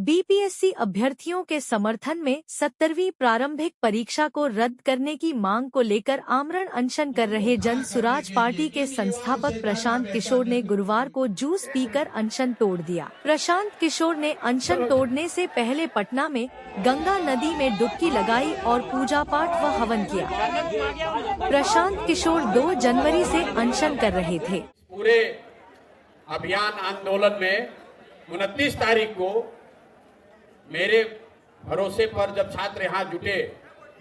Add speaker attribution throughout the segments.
Speaker 1: BPSC अभ्यर्थियों के समर्थन में 70वीं प्रारंभिक परीक्षा को रद्द करने की मांग को लेकर आमरण अनशन कर रहे जन सुराज पार्टी के संस्थापक प्रशांत किशोर ने गुरुवार को जूस पीकर अनशन तोड़ दिया। प्रशांत किशोर ने अनशन तोड़ने से पहले पटना में गंगा नदी में डुबकी लगाई और पूजा पाठ व हवन किया। प्रशांत किशोर 2 जनवरी से अनशन कर रहे थे।
Speaker 2: पूरे अभियान आंदोलन में 29 तारीख को मेरे भरोसे पर जब छात्र यहाँ जुटे,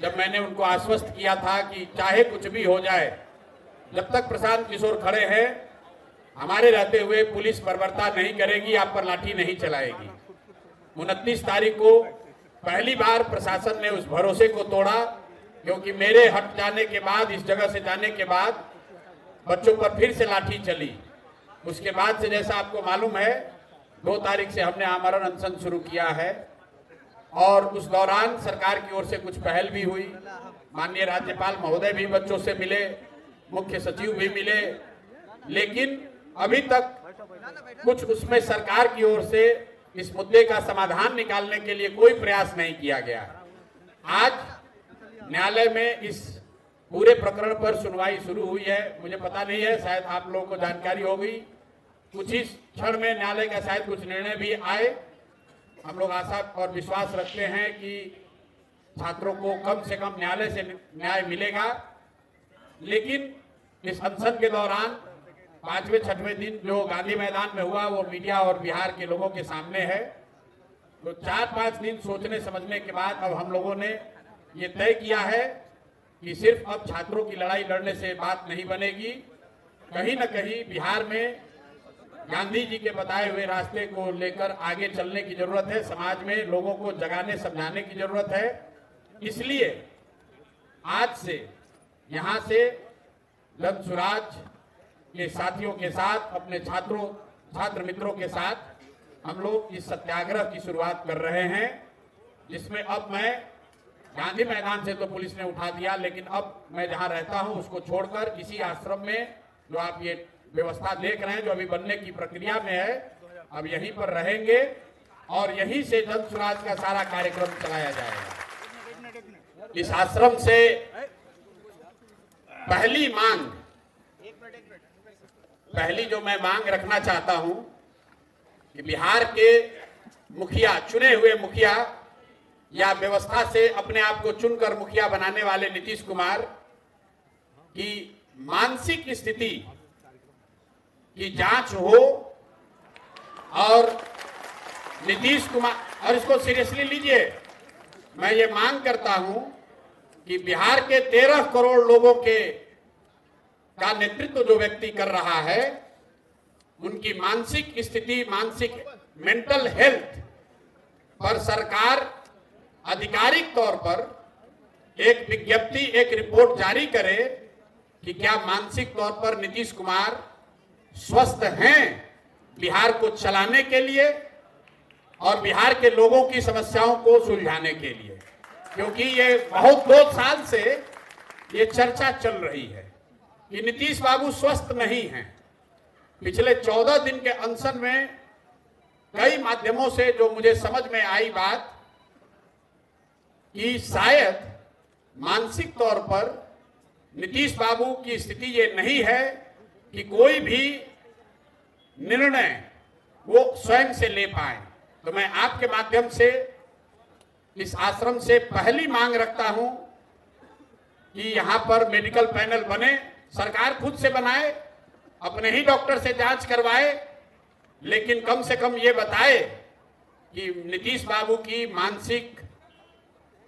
Speaker 2: जब मैंने उनको आश्वस्त किया था कि चाहे कुछ भी हो जाए, जब तक प्रशांत किशोर खड़े हैं, हमारे रहते हुए पुलिस बर्बरता नहीं करेगी, आप पर लाठी नहीं चलाएगी। 29 तारीख को पहली बार प्रशासन ने उस भरोसे को तोड़ा, क्योंकि मेरे हट जाने के बाद, इस जगह से जाने के बाद बच्चों पर फिर से लाठी चली। उसके बाद से जैसा आपको मालूम है 2 तारीख से हमने आमरण अनशन शुरू किया है और उस दौरान सरकार की ओर से कुछ पहल भी हुई। माननीय राज्यपाल महोदय भी बच्चों से मिले, मुख्य सचिव भी मिले, लेकिन अभी तक कुछ उसमें सरकार की ओर से इस मुद्दे का समाधान निकालने के लिए कोई प्रयास नहीं किया गया। आज न्यायालय में इस पूरे प्रकरण पर सुनवाई शुरू हुई है। मुझे पता नहीं है, शायद आप लोगों को जानकारी होगी, कुछ ही क्षण में न्यायालय का शायद कुछ निर्णय भी आए। हम लोग आशा और विश्वास रखते हैं कि छात्रों को कम से कम न्यायालय से न्याय मिलेगा। लेकिन इस अनशन के दौरान 5वें 6वें दिन जो गांधी मैदान में हुआ वो मीडिया और बिहार के लोगों के सामने है। तो 4-5 दिन सोचने समझने के बाद अब हम लोगों ने ये तय किया है कि सिर्फ अब छात्रों की लड़ाई लड़ने से बात नहीं बनेगी। कहीं न कहीं बिहार में गांधी जी के बताए हुए रास्ते को लेकर आगे चलने की जरूरत है। समाज में लोगों को जगाने समझाने की जरूरत है। इसलिए आज से यहाँ से जन सुराज के साथियों के साथ, अपने छात्र मित्रों के साथ हम लोग इस सत्याग्रह की शुरुआत कर रहे हैं, जिसमें अब मैं गांधी मैदान से तो पुलिस ने उठा दिया, लेकिन अब मैं जहां रहता हूं उसको छोड़कर इसी आश्रम में जो आप ये व्यवस्था देख रहे हैं, जो अभी बनने की प्रक्रिया में है, अब यहीं पर रहेंगे और यहीं से जन सुराज का सारा कार्यक्रम चलाया जाएगा। इस आश्रम से पहली जो मैं मांग रखना चाहता हूं कि बिहार के मुखिया, चुने हुए मुखिया या व्यवस्था से अपने आप को चुनकर मुखिया बनाने वाले नीतीश कुमार की मानसिक स्थिति की जांच हो और नीतीश कुमार, और इसको सीरियसली लीजिए, मैं ये मांग करता हूं कि बिहार के 13 करोड़ लोगों का नेतृत्व जो व्यक्ति कर रहा है, उनकी मानसिक स्थिति, मानसिक मेंटल हेल्थ पर सरकार आधिकारिक तौर पर एक विज्ञप्ति, एक रिपोर्ट जारी करे कि क्या मानसिक तौर पर नीतीश कुमार स्वस्थ हैं बिहार को चलाने के लिए और बिहार के लोगों की समस्याओं को सुलझाने के लिए। क्योंकि ये बहुत 2 साल से ये चर्चा चल रही है कि नीतीश बाबू स्वस्थ नहीं हैं। पिछले 14 दिन के अनशन में कई माध्यमों से जो मुझे समझ में आई बात कि शायद मानसिक तौर पर नीतीश बाबू की स्थिति ये नहीं है कि कोई भी निर्णय वो स्वयं से ले पाए। तो मैं आपके माध्यम से इस आश्रम से पहली मांग रखता हूं कि यहां पर मेडिकल पैनल बने, सरकार खुद से बनाए, अपने ही डॉक्टर से जांच करवाए, लेकिन कम से कम ये बताए कि नीतीश बाबू की मानसिक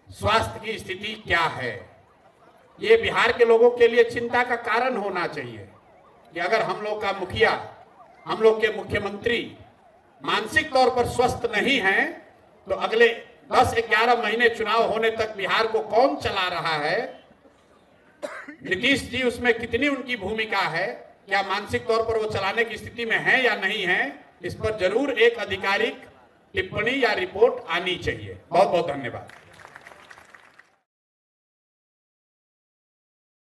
Speaker 2: स्वास्थ्य की स्थिति क्या है। ये बिहार के लोगों के लिए चिंता का कारण होना चाहिए कि अगर हम लोग का मुखिया, हम लोग के मुख्यमंत्री मानसिक तौर पर स्वस्थ नहीं हैं, तो अगले 10-11 महीने चुनाव होने तक बिहार को कौन चला रहा है, नीतीश जी उसमें कितनी उनकी भूमिका है, क्या मानसिक तौर पर वो चलाने की स्थिति में है या नहीं है, इस पर जरूर एक आधिकारिक टिप्पणी या रिपोर्ट आनी चाहिए। बहुत बहुत धन्यवाद।